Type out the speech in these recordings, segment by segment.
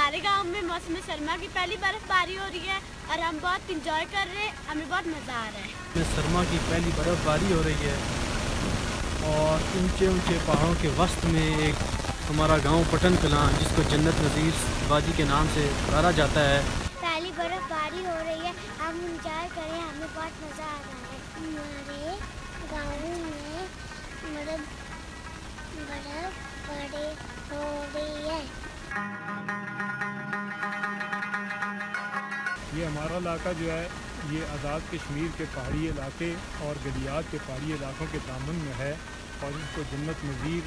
हमारे गांव में मौसम सरमा की पहली बर्फबारी हो रही है और हम बहुत इंजॉय कर रहे हैं, हमें बहुत मज़ा आ रहा है। सरमा की पहली बर्फबारी हो रही है और ऊंचे ऊंचे पहाड़ों के वस्त में एक हमारा गांव पटन कलां, जिसको जन्नत नज़ीर वादी के नाम से पुकारा जाता है। पहली बर्फबारी हो रही है, हम इंजॉय कर रहे हैं, हमें बहुत मज़ा आ रहा है। हमारे गाँव में मतलब बर्फबारी हो रही है। ये हमारा इलाका जो है ये आज़ाद कश्मीर के पहाड़ी इलाके और गलियात के पहाड़ी इलाकों के दामन में है और इसको जन्नत नज़ीर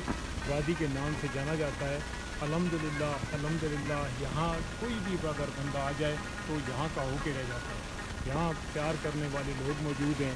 वादी के नाम से जाना जाता है। अल्हम्दुलिल्लाह अल्हम्दुलिल्लाह यहाँ कोई भी अगर बंदा आ जाए तो यहाँ का होके रह जाता है। यहाँ प्यार करने वाले लोग मौजूद हैं।